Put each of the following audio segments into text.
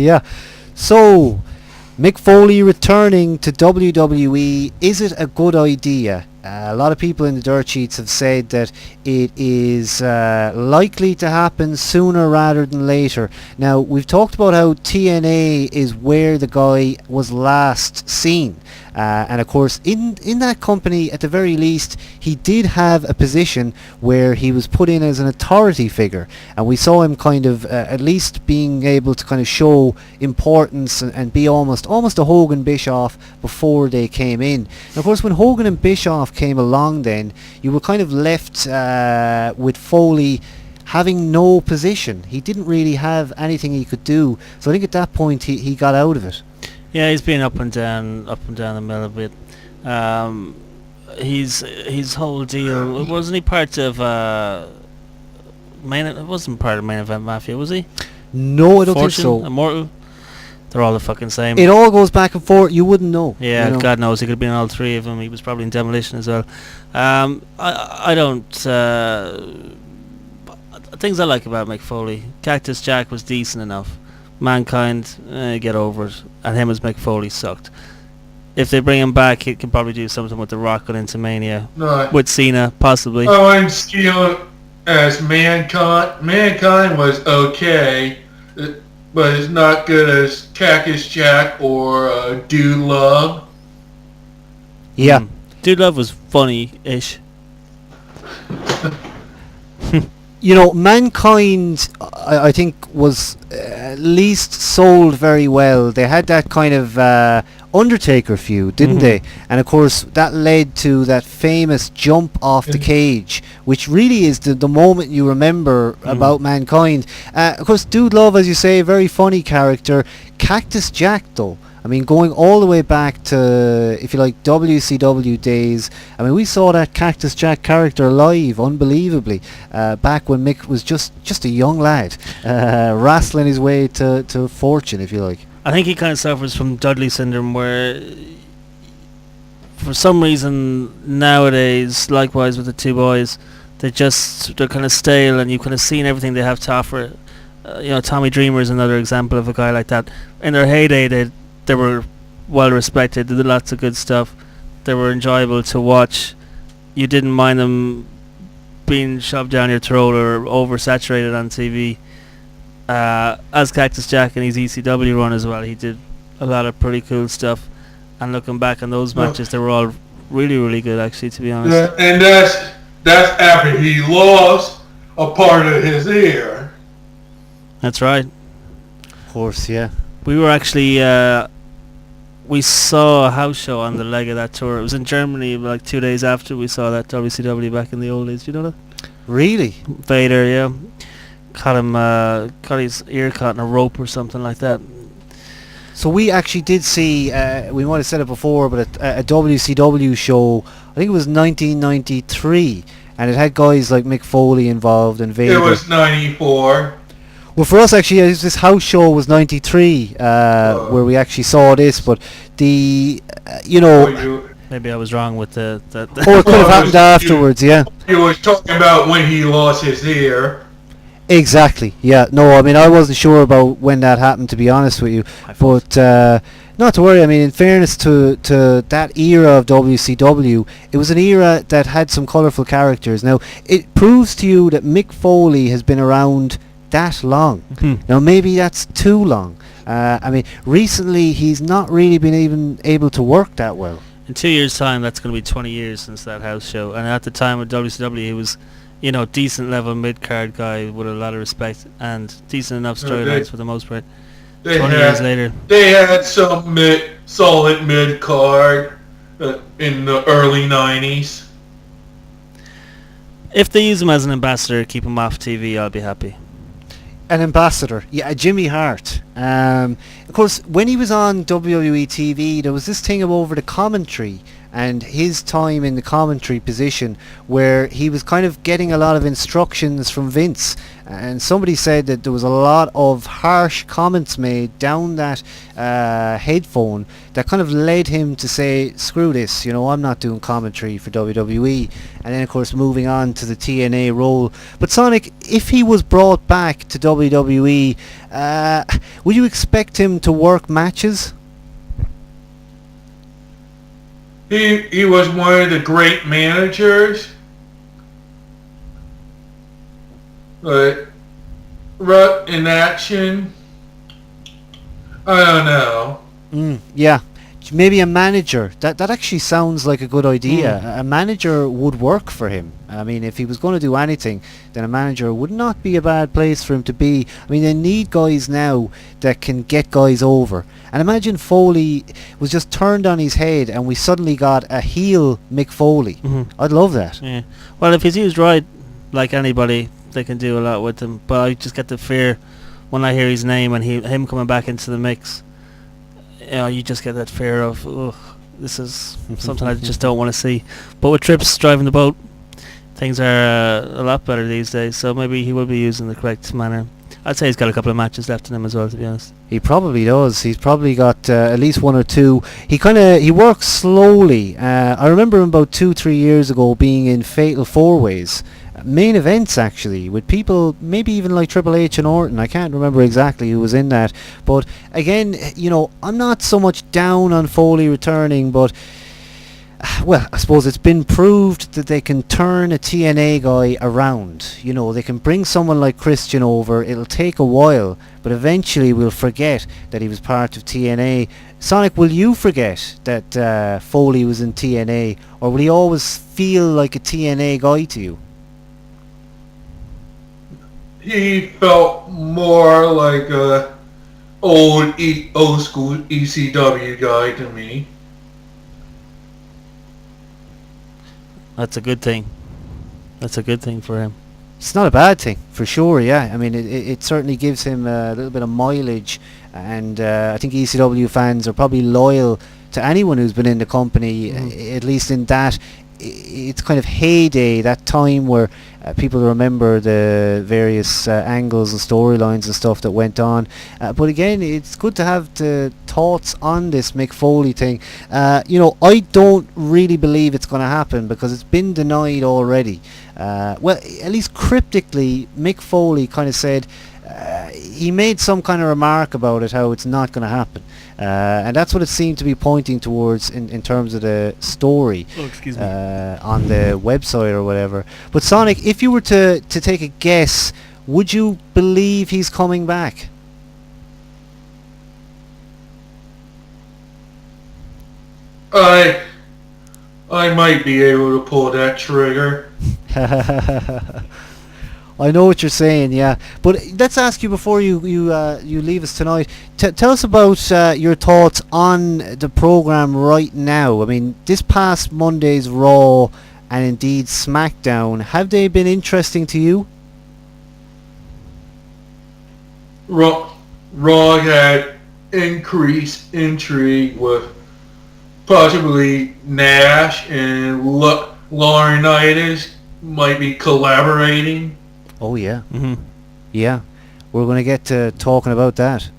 Yeah. So, Mick Foley returning to WWE, is it a good idea? A lot of people in the dirt sheets have said that it is likely to happen sooner rather than later. Now, we've talked about how TNA is where the guy was last seen. And of course, in that company, at the very least, he did have a position where he was put in as an authority figure. And we saw him kind of, at least being able to kind of show importance and be almost a Hogan Bischoff before they came in. And of course, when Hogan and Bischoff came along then, you were kind of left with Foley having no position. He didn't really have anything he could do. So I think at that point he got out of it. Yeah, he's been up and down the middle a bit. His whole deal, wasn't he part of it wasn't part of Main Event Mafia, was he? No, I don't think Fortune, so. Immortal, they're all the fucking same. It all goes back and forth. You wouldn't know. Yeah, you know? God knows, he could have been in all three of them. He was probably in Demolition as well. I don't. Things I like about Mick Foley, Cactus Jack was decent enough. Mankind, get over it. And him as Mick Foley sucked. If they bring him back, he can probably do something with The Rock on into Mania. No, With Cena, possibly. I wouldn't see him as Mankind. Mankind was okay, but it's not good as Cactus Jack or Dude Love. Yeah. Dude Love was funny-ish. You know, Mankind, I think, was at least sold very well. They had that kind of Undertaker feud, didn't they? And of course, that led to that famous jump off the cage, which really is the moment you remember about Mankind. Of course, Dude Love, as you say, very funny character. Cactus Jack, though, I mean, going all the way back to, if you like, WCW days. I mean, we saw that Cactus Jack character live, unbelievably, back when Mick was just a young lad, wrestling his way to fortune, if you like. I think he kind of suffers from Dudley syndrome, where for some reason nowadays, likewise with the two boys, they're kind of stale, and you've kind of seen everything they have to offer. Tommy Dreamer is another example of a guy like that. In their heyday, they were well respected. They did lots of good stuff. They were enjoyable to watch. You didn't mind them being shoved down your throat or oversaturated on TV. As Cactus Jack in his ECW run as well, he did a lot of pretty cool stuff. And looking back on those matches, they were all really, really good, actually, to be honest. Yeah, and that's after he lost a part of his ear. That's right. Of course, yeah. We were actually, we saw a house show on the leg of that tour. It was in Germany, like 2 days after we saw that WCW back in the old days. Do you know that? Really? Vader, yeah. Caught his ear caught in a rope or something like that. So we actually did see, we might have said it before, but a WCW show, I think it was 1993, and it had guys like Mick Foley involved and Vader. It was 94. Well, for us, actually, this house show was 93, where we actually saw this, but the, Maybe I was wrong with the oh, it could have happened afterwards, yeah. He was talking about when he lost his ear. Exactly, yeah. No, I mean, I wasn't sure about when that happened, to be honest with you. But not to worry, I mean, in fairness to that era of WCW, it was an era that had some colourful characters. Now, it proves to you that Mick Foley has been around that long. Now, maybe that's too long. I mean, recently, he's not really been even able to work that well. In 2 years' time, that's going to be 20 years since that house show. And at the time with WCW, he was, decent level mid-card guy with a lot of respect and decent enough storylines for the most part. 20 years later. They had some solid mid-card in the early 90s. If they use him as an ambassador, keep him off TV, I'll be happy. An ambassador, yeah, Jimmy Hart. Of course, when he was on WWE TV, there was this thing over the commentary and his time in the commentary position where he was kind of getting a lot of instructions from Vince. And somebody said that there was a lot of harsh comments made down that headphone that kind of led him to say, screw this, I'm not doing commentary for WWE. And then of course moving on to the TNA role. But Sonic, if he was brought back to WWE, would you expect him to work matches? He was one of the great managers. But in action, I don't know. Yeah, maybe a manager. That actually sounds like a good idea. A manager would work for him. I mean, if he was going to do anything, then a manager would not be a bad place for him to be. I mean, they need guys now that can get guys over. And imagine Foley was just turned on his head and we suddenly got a heel Mick Foley. I'd love that. Yeah. Well, if he's used right, like anybody, they can do a lot with him. But I just get the fear when I hear his name and him coming back into the mix. You just get that fear of, ugh, this is something I just don't want to see. But with Trips driving the boat, things are a lot better these days. So maybe he will be used in the correct manner. I'd say he's got a couple of matches left in him as well, to be honest. He probably does. He's probably got at least one or two. He works slowly. I remember him about 2-3 years ago being in Fatal 4-Ways. Main events actually, with people maybe even like Triple H and Orton. I can't remember exactly who was in that. But again, I'm not so much down on Foley returning, but well, I suppose it's been proved that they can turn a TNA guy around. They can bring someone like Christian over. It'll take a while, but eventually we'll forget that he was part of TNA. Sonic, will you forget that Foley was in TNA, or will he always feel like a TNA guy to you? He felt more like a old school ECW guy to me. That's a good thing. That's a good thing for him. It's not a bad thing, for sure, yeah. I mean, it certainly gives him a little bit of mileage, and I think ECW fans are probably loyal to anyone who's been in the company, at least in that it's kind of heyday, that time where people remember the various angles and storylines and stuff that went on. But again, it's good to have the thoughts on this Mick Foley thing. I don't really believe it's going to happen because it's been denied already. Well, at least cryptically, Mick Foley kind of said he made some kind of remark about it, how it's not going to happen. And that's what it seemed to be pointing towards in terms of the story on the website or whatever. But Sonic, if you were to take a guess, would you believe he's coming back? I might be able to pull that trigger. I know what you're saying, yeah. But let's ask you before you leave us tonight. Tell us about your thoughts on the program right now. I mean, this past Monday's Raw and indeed SmackDown, have they been interesting to you? Raw had increased intrigue with possibly Nash and Laurinaitis might be collaborating. Oh yeah, yeah. We're going to get to talking about that,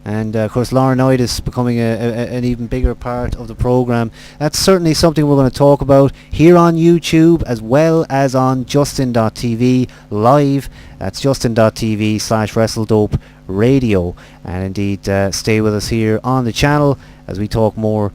and of course Laurinaitis becoming an even bigger part of the program. That's certainly something we're going to talk about here on YouTube as well as on Justin.tv live. That's Justin.tv/WrestleDope Radio, and indeed stay with us here on the channel as we talk more